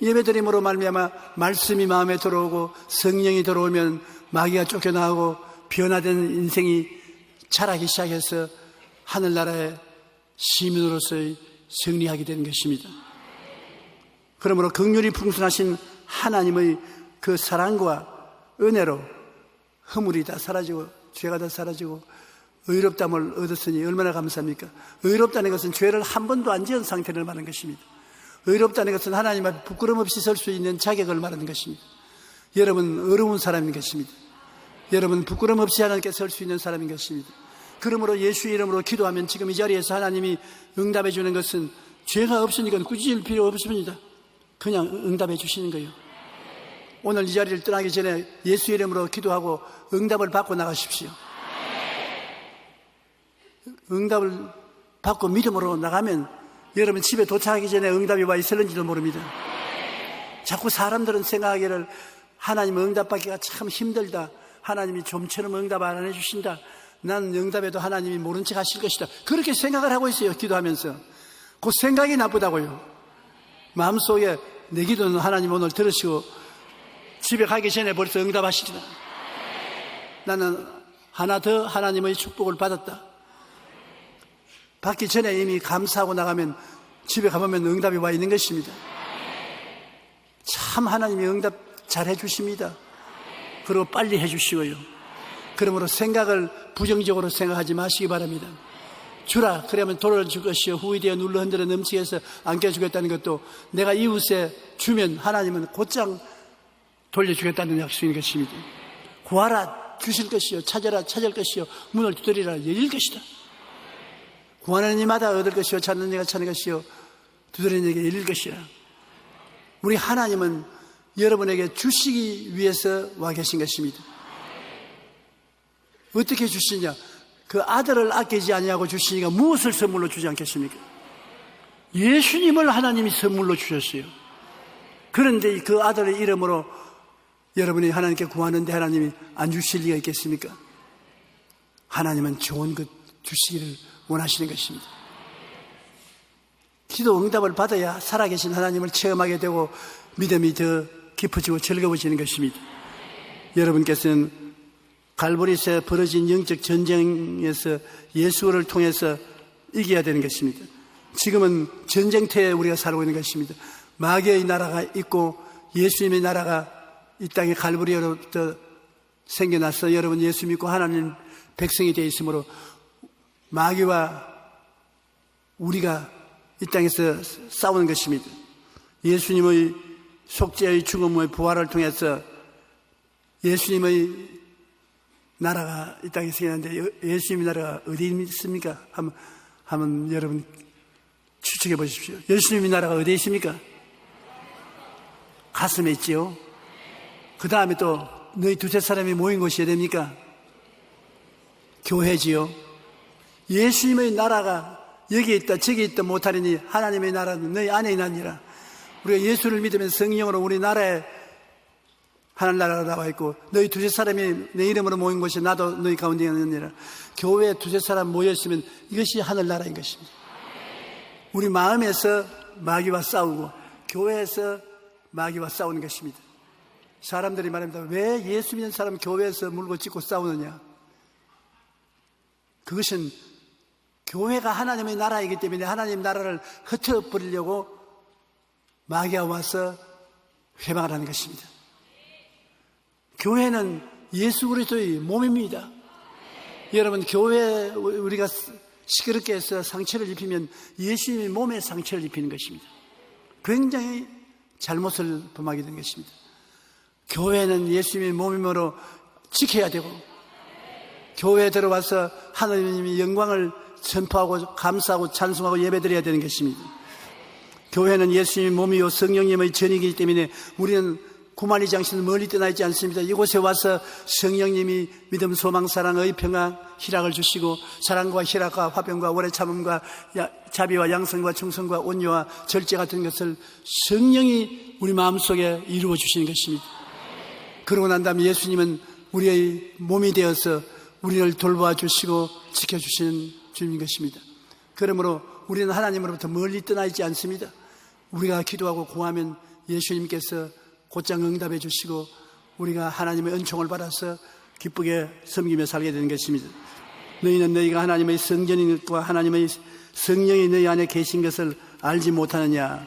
예배드림으로 말미암아 말씀이 마음에 들어오고 성령이 들어오면 마귀가 쫓겨나고 변화된 인생이 자라기 시작해서 하늘나라의 시민으로서의 승리하게 되는 것입니다. 그러므로 긍휼이 풍성하신 하나님의 그 사랑과 은혜로 허물이 다 사라지고 죄가 다 사라지고 의롭담을 얻었으니 얼마나 감사합니까? 의롭다는 것은 죄를 한 번도 안 지은 상태를 말하는 것입니다. 의롭다는 것은 하나님 앞에 부끄럼 없이 설 수 있는 자격을 말하는 것입니다. 여러분 어려운 사람인 것입니다. 여러분 부끄럼 없이 하나님께 설 수 있는 사람인 것입니다. 그러므로 예수 이름으로 기도하면 지금 이 자리에서 하나님이 응답해 주는 것은 죄가 없으니까 꾸짖을 필요 없습니다. 그냥 응답해 주시는 거예요. 오늘 이 자리를 떠나기 전에 예수 이름으로 기도하고 응답을 받고 나가십시오. 응답을 받고 믿음으로 나가면 여러분 집에 도착하기 전에 응답이 와 있을는지도 모릅니다. 자꾸 사람들은 생각하기를 하나님 응답받기가 참 힘들다, 하나님이 좀처럼 응답 안 해주신다, 난 응답해도 하나님이 모른 척 하실 것이다, 그렇게 생각을 하고 있어요. 기도하면서 그 생각이 나쁘다고요. 마음속에 내 기도는 하나님 오늘 들으시고 집에 가기 전에 벌써 응답하시리라. 나는 하나 더 하나님의 축복을 받았다. 받기 전에 이미 감사하고 나가면 집에 가보면 응답이 와 있는 것입니다. 참 하나님이 응답 잘 해주십니다. 그리고 빨리 해주시고요. 그러므로 생각을 부정적으로 생각하지 마시기 바랍니다. 주라 그러면 돌아줄 것이요 후이되어 눌러 흔들어 넘치게 해서 안겨주겠다는 것도 내가 이웃에 주면 하나님은 곧장 돌려주겠다는 약속인 것입니다. 구하라 주실 것이요 찾아라 찾을 것이요 문을 두드리라 열릴 것이다. 구하는 이마다 얻을 것이요 찾는 이가 찾는 것이요 두드리는 이에게 열릴 것이라. 우리 하나님은 여러분에게 주시기 위해서 와 계신 것입니다. 어떻게 주시냐? 그 아들을 아끼지 아니하고 주시니까 무엇을 선물로 주지 않겠습니까? 예수님을 하나님이 선물로 주셨어요. 그런데 그 아들의 이름으로 여러분이 하나님께 구하는데 하나님이 안 주실 리가 있겠습니까? 하나님은 좋은 것 주시기를 원하시는 것입니다. 기도 응답을 받아야 살아계신 하나님을 체험하게 되고 믿음이 더 깊어지고 즐거워지는 것입니다. 여러분께서는 갈보리에서 벌어진 영적 전쟁에서 예수를 통해서 이겨야 되는 것입니다. 지금은 전쟁터에 우리가 살고 있는 것입니다. 마귀의 나라가 있고 예수님의 나라가 이 땅에 갈보리로부터 생겨나서 여러분 예수 믿고 하나님 백성이 되어 있으므로 마귀와 우리가 이 땅에서 싸우는 것입니다. 예수님의 속죄의 죽음의 부활을 통해서 예수님의 나라가 이 땅에 생겼는데 예수님의 나라가 어디 있습니까? 한번 여러분 추측해 보십시오. 예수님의 나라가 어디에 있습니까? 가슴에 있지요. 그 다음에 또 너희 두세 사람이 모인 곳이 어디입니까? 교회지요. 예수님의 나라가 여기 있다 저기 있다 못하리니 하나님의 나라는 너희 안에 있나니라. 우리가 예수를 믿으면 성령으로 우리 나라에 하늘나라가 나와 있고 너희 두세 사람이 내 이름으로 모인 곳이 나도 너희 가운데 있느니라. 교회에 두세 사람 모였으면 이것이 하늘나라인 것입니다. 우리 마음에서 마귀와 싸우고 교회에서 마귀와 싸우는 것입니다. 사람들이 말합니다. 왜 예수 믿는 사람 교회에서 물고 찢고 싸우느냐? 그것은 교회가 하나님의 나라이기 때문에 하나님 나라를 흩어버리려고 마귀가 와서 회방을 하는 것입니다. 교회는 예수 그리스도의 몸입니다. 여러분, 교회 우리가 시끄럽게 해서 상처를 입히면 예수님의 몸에 상처를 입히는 것입니다. 굉장히 잘못을 범하게 된 것입니다. 교회는 예수님의 몸이므로 지켜야 되고 교회에 들어와서 하나님의 영광을 선포하고 감사하고 찬송하고 예배드려야 되는 것입니다. 교회는 예수님의 몸이요 성령님의 전이기 때문에 우리는 구만리 장신은 멀리 떠나 있지 않습니다. 이곳에 와서 성령님이 믿음, 소망, 사랑, 의평화, 희락을 주시고 사랑과 희락과 화평과 오래 참음과 자비와 양성과 충성과 온유와 절제 같은 것을 성령이 우리 마음속에 이루어 주시는 것입니다. 그러고 난 다음에 예수님은 우리의 몸이 되어서 우리를 돌보아 주시고 지켜주시는 주님인 것입니다. 그러므로 우리는 하나님으로부터 멀리 떠나 있지 않습니다. 우리가 기도하고 구하면 예수님께서 곧장 응답해 주시고 우리가 하나님의 은총을 받아서 기쁘게 섬기며 살게 되는 것입니다. 너희는 너희가 하나님의 성전인 것과 하나님의 성령이 너희 안에 계신 것을 알지 못하느냐?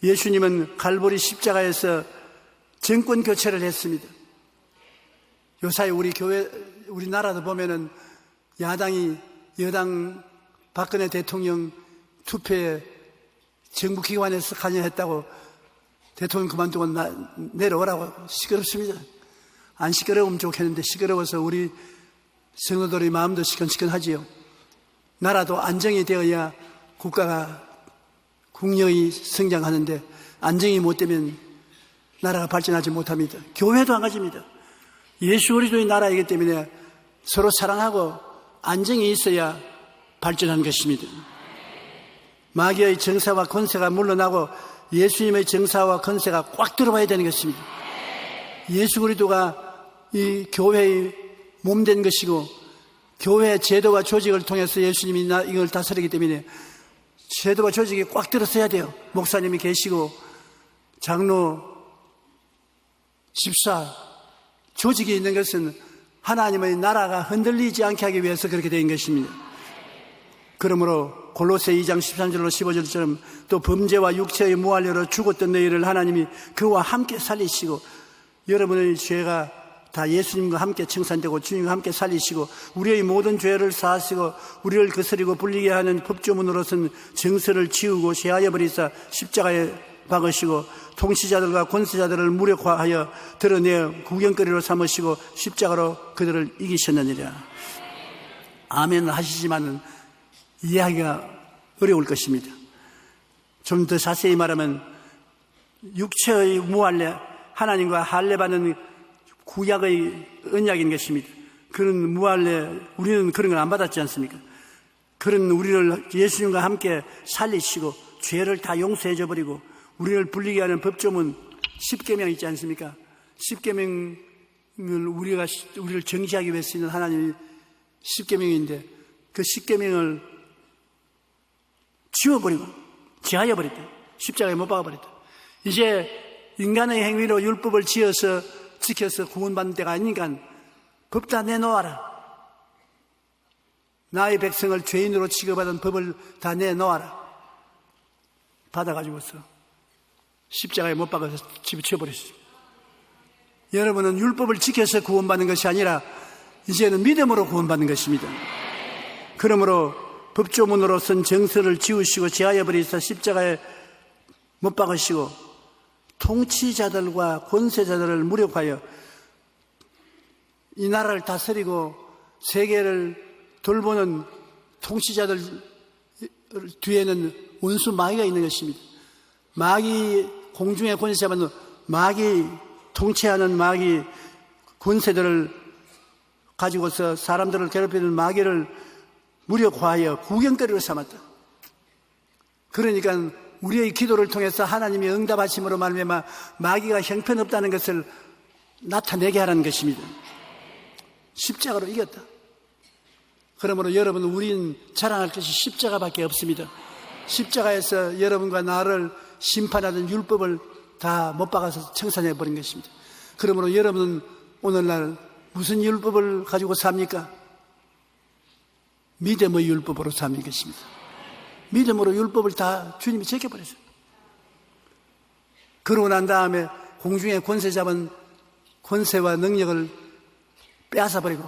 예수님은 갈보리 십자가에서 정권 교체를 했습니다. 요사이 우리 교회, 우리나라도 보면은 야당이 여당 박근혜 대통령 투표에 정부기관에서 관여했다고 대통령 그만두고 내려오라고 시끄럽습니다. 안 시끄러우면 좋겠는데 시끄러워서 우리 성도들의 마음도 시큰시큰하지요. 나라도 안정이 되어야 국가가 국력이 성장하는데 안정이 못 되면 나라가 발전하지 못합니다. 교회도 안 가집니다. 예수 그리스도의 나라이기 때문에 서로 사랑하고 안정이 있어야 발전하는 것입니다. 마귀의 정사와 권세가 물러나고 예수님의 정사와 권세가 꽉 들어와야 되는 것입니다. 예수 그리스도가 이 교회의 몸된 것이고 교회의 제도와 조직을 통해서 예수님이 이걸 다스리기 때문에 제도와 조직이 꽉 들어서야 돼요. 목사님이 계시고 장로, 집사, 조직이 있는 것은 하나님의 나라가 흔들리지 않게 하기 위해서 그렇게 된 것입니다. 그러므로 골로새 2장 13절로 15절처럼 또 범죄와 육체의 무활료로 죽었던 너희를 하나님이 그와 함께 살리시고 여러분의 죄가 다 예수님과 함께 청산되고 주님과 함께 살리시고 우리의 모든 죄를 사하시고 우리를 거스리고 불리게 하는 법조문으로서는 정서를 지우고 제하여 버리사 십자가에 박으시고 통치자들과 권세자들을 무력화하여 드러내 구경거리로 삼으시고 십자가로 그들을 이기셨느니라. 아멘 하시지만은 이해하기가 어려울 것입니다. 좀 더 자세히 말하면 육체의 무할례, 하나님과 할례받는 구약의 언약인 것입니다. 그런 무할례, 우리는 그런 걸 안 받았지 않습니까? 그런 우리를 예수님과 함께 살리시고 죄를 다 용서해 줘버리고 우리를 불리게 하는 법조문 10계명 있지 않습니까? 10계명을 우리를 정지하기 위해서 있는 하나님의 10계명인데 그 10계명을 지워버리고 제하여버렸다. 십자가에 못 박아버렸다. 이제 인간의 행위로 율법을 지어서 지켜서 구원받는 때가 아니니까 법 다 내놓아라. 나의 백성을 죄인으로 취급하던 법을 다 내놓아라. 받아가지고서 십자가에 못 박아서 집어치워버렸어요. 여러분은 율법을 지켜서 구원받는 것이 아니라 이제는 믿음으로 구원받는 것입니다. 그러므로 법조문으로선 정서를 지우시고 제하여버리사 십자가에 못 박으시고 통치자들과 권세자들을 무력하여 이 나라를 다스리고 세계를 돌보는 통치자들 뒤에는 원수 마귀가 있는 것입니다. 마귀, 공중의 권세 잡은 마귀, 통치하는 마귀 권세들을 가지고서 사람들을 괴롭히는 마귀를 무력화하여 구경거리로 삼았다. 그러니까 우리의 기도를 통해서 하나님이 응답하심으로 말미암아 마귀가 형편없다는 것을 나타내게 하라는 것입니다. 십자가로 이겼다. 그러므로 여러분, 우리는 자랑할 것이 십자가밖에 없습니다. 십자가에서 여러분과 나를 심판하던 율법을 다 못 박아서 청산해버린 것입니다. 그러므로 여러분은 오늘날 무슨 율법을 가지고 삽니까? 믿음의 율법으로 사는 것입니다. 믿음으로 율법을 다 주님이 제껴버렸어요. 그러고 난 다음에 공중에 권세 잡은 권세와 능력을 빼앗아버리고,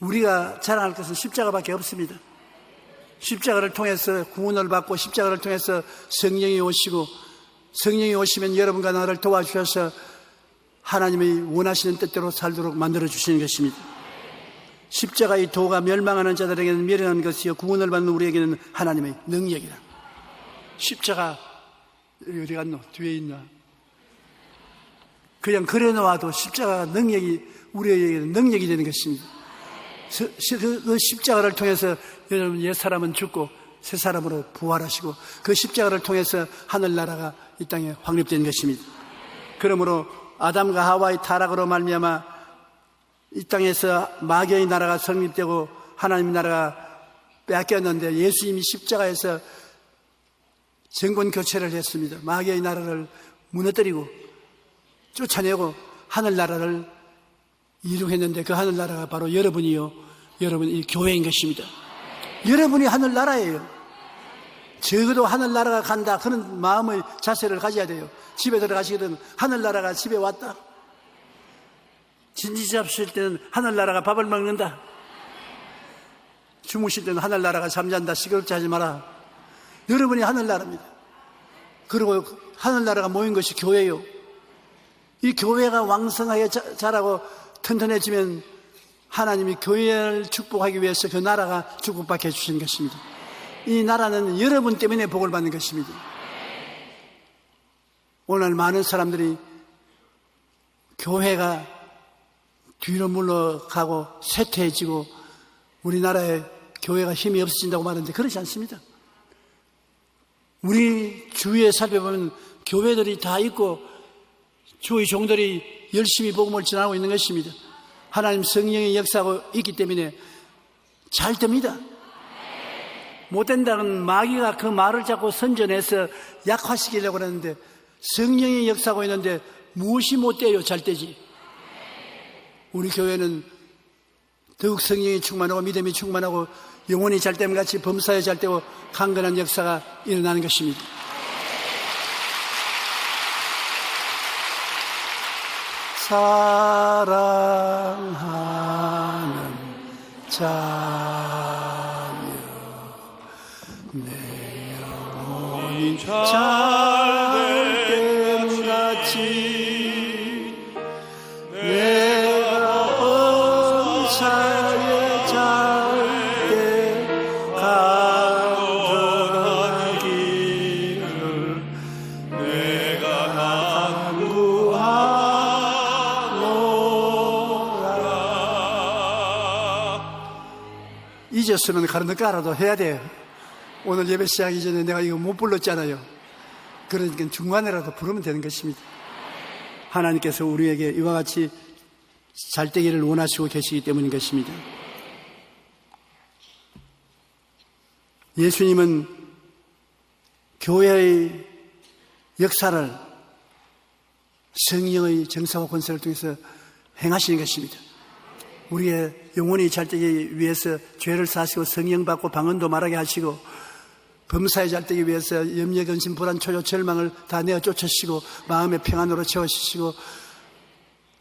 우리가 자랑할 것은 십자가밖에 없습니다. 십자가를 통해서 구원을 받고, 십자가를 통해서 성령이 오시고, 성령이 오시면 여러분과 나를 도와주셔서 하나님이 원하시는 뜻대로 살도록 만들어주시는 것입니다. 십자가의 도가 멸망하는 자들에게는 미련한 것이요 구원을 받는 우리에게는 하나님의 능력이라. 십자가 어디 갔노? 뒤에 있나? 그냥 그래 놓아도 십자가가 능력이, 우리에게는 능력이 되는 것입니다. 그 십자가를 통해서 여러분, 옛 사람은 죽고 새 사람으로 부활하시고, 그 십자가를 통해서 하늘나라가 이 땅에 확립된 것입니다. 그러므로 아담과 하와의 타락으로 말미암아 이 땅에서 마귀의 나라가 성립되고 하나님의 나라가 빼앗겼는데, 예수님이 십자가에서 정권 교체를 했습니다. 마귀의 나라를 무너뜨리고 쫓아내고 하늘나라를 이루했는데, 그 하늘나라가 바로 여러분이요, 여러분이 교회인 것입니다. 여러분이 하늘나라예요. 적어도 하늘나라가 간다, 그런 마음의 자세를 가져야 돼요. 집에 들어가시거든 하늘나라가 집에 왔다. 진지 잡수실 때는 하늘나라가 밥을 먹는다. 주무실 때는 하늘나라가 잠잔다. 시끄럽지 하지 마라. 여러분이 하늘나라입니다. 그리고 하늘나라가 모인 것이 교회예요. 이 교회가 왕성하게 자라고 튼튼해지면 하나님이 교회를 축복하기 위해서 그 나라가 축복받게 해주시는 것입니다. 이 나라는 여러분 때문에 복을 받는 것입니다. 오늘 많은 사람들이 교회가 뒤로 물러가고 쇠퇴해지고 우리나라에 교회가 힘이 없어진다고 말하는데, 그렇지 않습니다. 우리 주위에 살펴보면 교회들이 다 있고 주의 종들이 열심히 복음을 전하고 있는 것입니다. 하나님 성령의 역사하고 있기 때문에 잘 됩니다. 못된다는 마귀가 그 말을 자꾸 선전해서 약화시키려고 하는데, 성령의 역사하고 있는데 무엇이 못돼요? 잘 되지. 우리 교회는 더욱 성령이 충만하고 믿음이 충만하고 영혼이 잘 됨 같이 범사에 잘 되고 강건한 역사가 일어나는 것입니다. 사랑하는 자여, 내 영혼이 잘됨 같이 내가 범사에 잘돼 간절하기를 내가 간구하노라. 잊었으면 가르쳐 깔아도 해야 돼요. 오늘 예배 시작하기 전에 내가 이거 못 불렀잖아요. 그러니까 중간에라도 부르면 되는 것입니다. 하나님께서 우리에게 이와 같이 잘 되기를 원하시고 계시기 때문인 것입니다. 예수님은 교회의 역사를 성령의 정사와 권세를 통해서 행하시는 것입니다. 우리의 영혼이 잘 되기 위해서 죄를 사시고 성령 받고 방언도 말하게 하시고, 범사에 잘 되기 위해서 염려, 근심, 불안, 초조, 절망을 다 내어 쫓으시고 마음의 평안으로 채워주시고,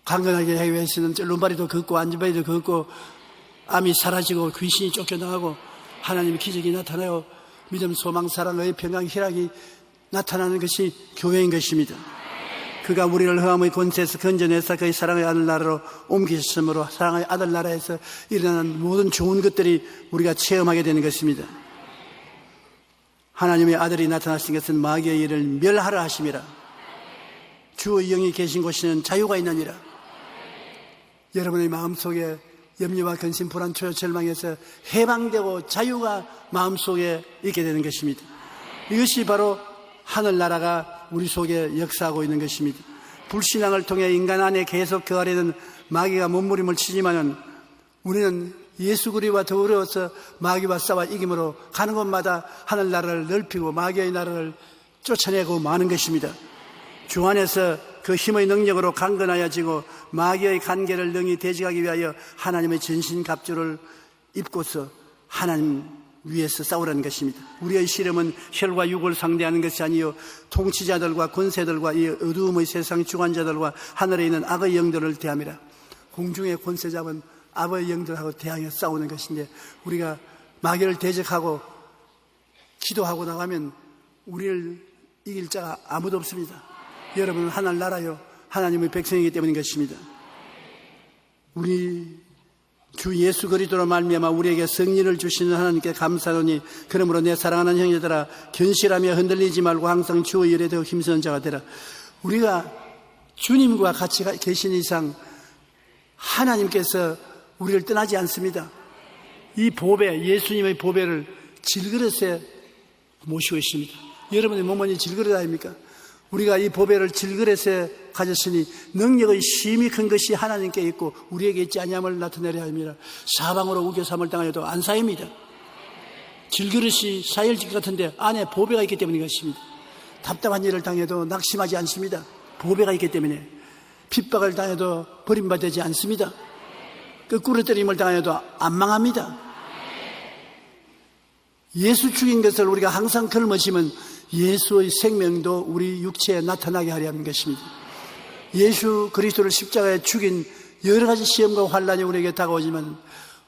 강건하게 하기 위해서는 lum바리도 걷고 안전바리도 걷고 암이 사라지고 귀신이 쫓겨나가고 하나님의 기적이 나타나요. 믿음, 소망, 사랑, 의 평강, 희락이 나타나는 것이 교회인 것입니다. 그가 우리를 흑암의 권세에서 건져내서 그의 사랑의 아들나라로 옮기셨으므로 사랑의 아들나라에서 일어나는 모든 좋은 것들이 우리가 체험하게 되는 것입니다. 하나님의 아들이 나타나신 것은 마귀의 일을 멸하라 하심이라. 주의 영이 계신 곳에는 자유가 있느니라. 여러분의 마음속에 염려와 근심, 불안, 초조, 절망에서 해방되고 자유가 마음속에 있게 되는 것입니다. 이것이 바로 하늘나라가 우리 속에 역사하고 있는 것입니다. 불신앙을 통해 인간 안에 계속 거하려는 마귀가 몸부림을 치지만은 우리는 예수 그리스도와 더불어서 마귀와 싸워 이김으로 가는 곳마다 하늘나라를 넓히고 마귀의 나라를 쫓아내고 마는 것입니다. 주 안에서 그 힘의 능력으로 강건하여지고 마귀의 간계를 능히 대적하기 위하여 하나님의 전신갑주를 입고서 하나님 위에서 싸우라는 것입니다. 우리의 씨름은 혈과 육을 상대하는 것이 아니요 통치자들과 권세들과 이 어두움의 세상 주관자들과 하늘에 있는 악의 영들을 대함이라. 공중의 권세 잡은 악의 영들하고 대항해 싸우는 것인데 우리가 마귀를 대적하고 기도하고 나가면 우리를 이길 자가 아무도 없습니다. 여러분은 하늘나라요 하나님의 백성이기 때문인 것입니다. 우리 주 예수 그리스도로 말미암아 우리에게 승리를 주시는 하나님께 감사하노니 그러므로 내 사랑하는 형제들아 견실하며 흔들리지 말고 항상 주의 일에 더 힘쓰는 자가 되라. 우리가 주님과 같이 계신 이상 하나님께서 우리를 떠나지 않습니다. 이 보배, 예수님의 보배를 질그릇에 모시고 있습니다. 여러분의 몸은 이 질그릇 아닙니까? 우리가 이 보배를 질그릇에 가졌으니 능력의 심히 큰 것이 하나님께 있고 우리에게 있지 아니함을 나타내려 합니다. 사방으로 우겨삼을 당하여도 안 쌓입니다. 질그릇이 쌓일 것 같은데 안에 보배가 있기 때문인 것입니다. 답답한 일을 당해도 낙심하지 않습니다. 보배가 있기 때문에 핍박을 당해도 버림받지 않습니다. 거꾸로 때림을 당해도 안 망합니다. 예수 죽인 것을 우리가 항상 걸머지면 예수의 생명도 우리 육체에 나타나게 하려 하는 것입니다. 예수 그리스도를 십자가에 죽인 여러 가지 시험과 환난이 우리에게 다가오지만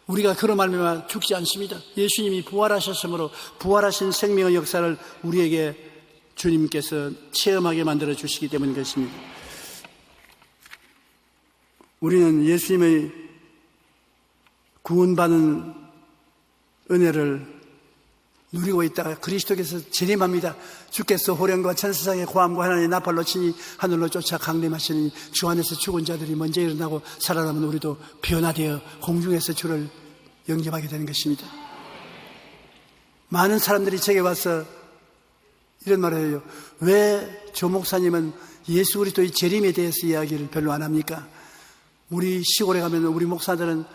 우리가 그런 말미암아 죽지 않습니다. 예수님이 부활하셨으므로 부활하신 생명의 역사를 우리에게 주님께서 체험하게 만들어 주시기 때문인 것입니다. 우리는 예수님의 구원받는 은혜를 누리고 있다가 그리스도께서 재림합니다. 주께서 호련과 천세상의 고함과 하나님의 나팔로 치니 하늘로 쫓아 강림하시니 주 안에서 죽은 자들이 먼저 일어나고 살아남은 우리도 변화되어 공중에서 주를 영접하게 되는 것입니다. 많은 사람들이 제게 와서 이런 말을 해요. 왜 조 목사님은 예수 그리스도의 재림에 대해서 이야기를 별로 안 합니까? 우리 시골에 가면 우리 목사들은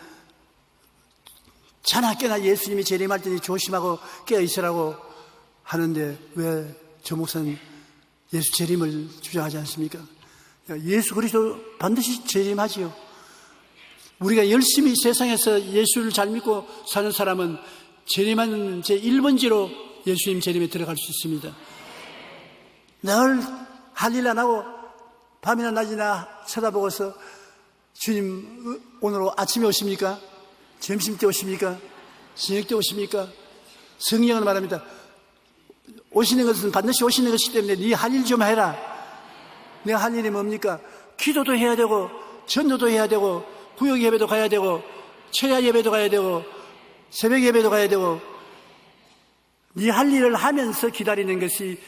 자나 깨나 예수님이 재림할 때니 조심하고 깨어있으라고 하는데 왜 조 목사는 예수 재림을 주장하지 않습니까? 예수 그리스도 반드시 재림하지요. 우리가 열심히 세상에서 예수를 잘 믿고 사는 사람은 재림하는 제1번지로 예수님 재림에 들어갈 수 있습니다. 늘 할 일 안 하고 밤이나 낮이나 쳐다보고서 주님 오늘 아침에 오십니까? 점심 때 오십니까? 저녁 때 오십니까? 성경은 말합니다. 오시는 것은 반드시 오시는 것이기 때문에 네 할 일 좀 해라. 내가 할 일이 뭡니까? 기도도 해야 되고 전도도 해야 되고 구역 예배도 가야 되고 철야 예배도 가야 되고 새벽 예배도 가야 되고 네 할 일을 하면서 기다리는 것이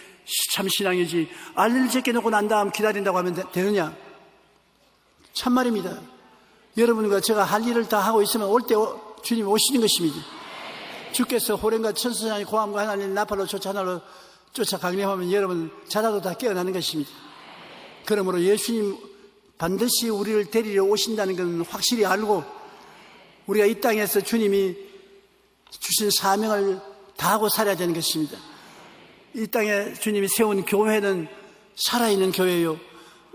참 신앙이지. 알 일 제껴놓고 난 다음 기다린다고 하면 되느냐? 참말입니다. 여러분과 제가 할 일을 다 하고 있으면 올 때 주님 오시는 것입니다. 주께서 호련과 천사장의 고함과 하나님 나팔로 쫓아 하늘로 쫓아 강림하면 여러분 자다도 다 깨어나는 것입니다. 그러므로 예수님 반드시 우리를 데리러 오신다는 것은 확실히 알고 우리가 이 땅에서 주님이 주신 사명을 다하고 살아야 되는 것입니다. 이 땅에 주님이 세운 교회는 살아있는 교회요,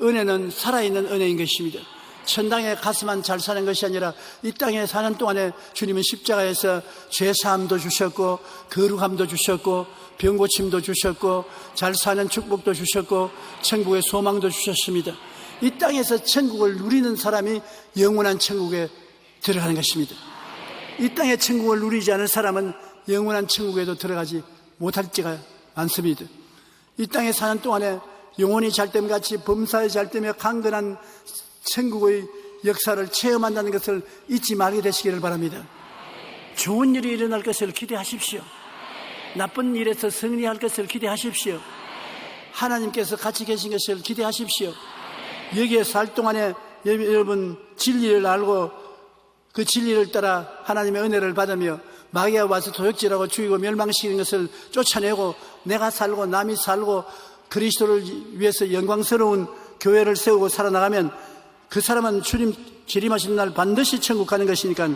은혜는 살아있는 은혜인 것입니다. 천당에 가서만 잘 사는 것이 아니라 이 땅에 사는 동안에 주님은 십자가에서 죄사함도 주셨고 거룩함도 주셨고 병고침도 주셨고 잘 사는 축복도 주셨고 천국의 소망도 주셨습니다. 이 땅에서 천국을 누리는 사람이 영원한 천국에 들어가는 것입니다. 이 땅의 천국을 누리지 않은 사람은 영원한 천국에도 들어가지 못할지가 않습니다. 이 땅에 사는 동안에 영혼이 잘됨같이 범사에 잘되며 강건한 천국의 역사를 체험한다는 것을 잊지 말게 되시기를 바랍니다. 좋은 일이 일어날 것을 기대하십시오. 나쁜 일에서 승리할 것을 기대하십시오. 하나님께서 같이 계신 것을 기대하십시오. 여기에 살 동안에 여러분 진리를 알고 그 진리를 따라 하나님의 은혜를 받으며 마귀가 와서 도적질하고 죽이고 멸망시키는 것을 쫓아내고 내가 살고 남이 살고 그리스도를 위해서 영광스러운 교회를 세우고 살아나가면 그 사람은 주님 재림하시는 날 반드시 천국 가는 것이니까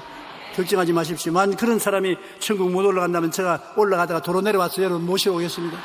걱정하지 마십시오. 만 그런 사람이 천국 못 올라간다면 제가 올라가다가 도로 내려와서 여러분 모시러 오겠습니다.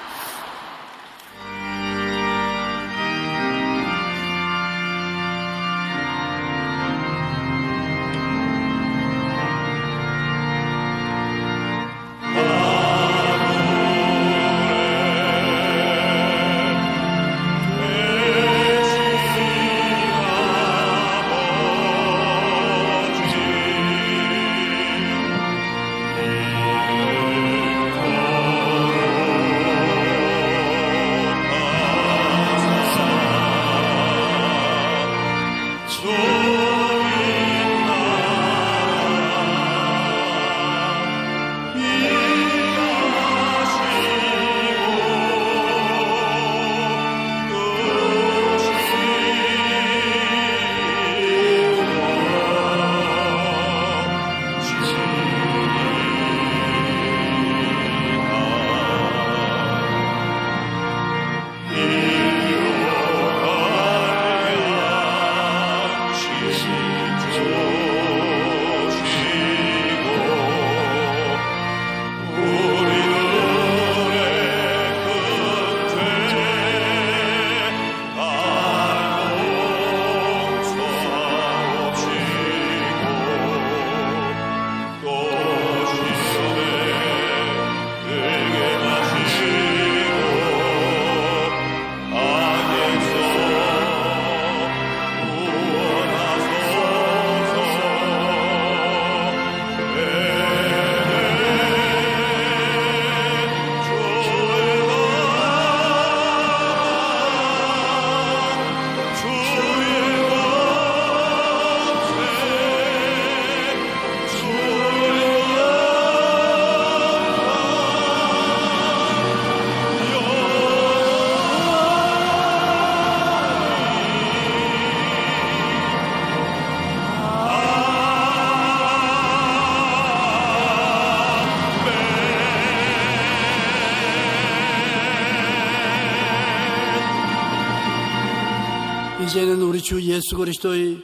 이제는 우리 주 예수 그리스도의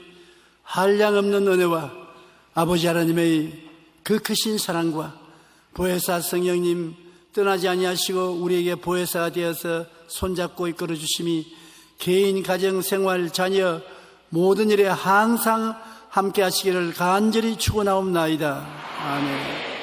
한량없는 은혜와 아버지 하나님의 그 크신 사랑과 보혜사 성령님 떠나지 아니하시고 우리에게 보혜사가 되어서 손잡고 이끌어 주심이 개인, 가정, 생활, 자녀 모든 일에 항상 함께 하시기를 간절히 축원하옵나이다. 아멘.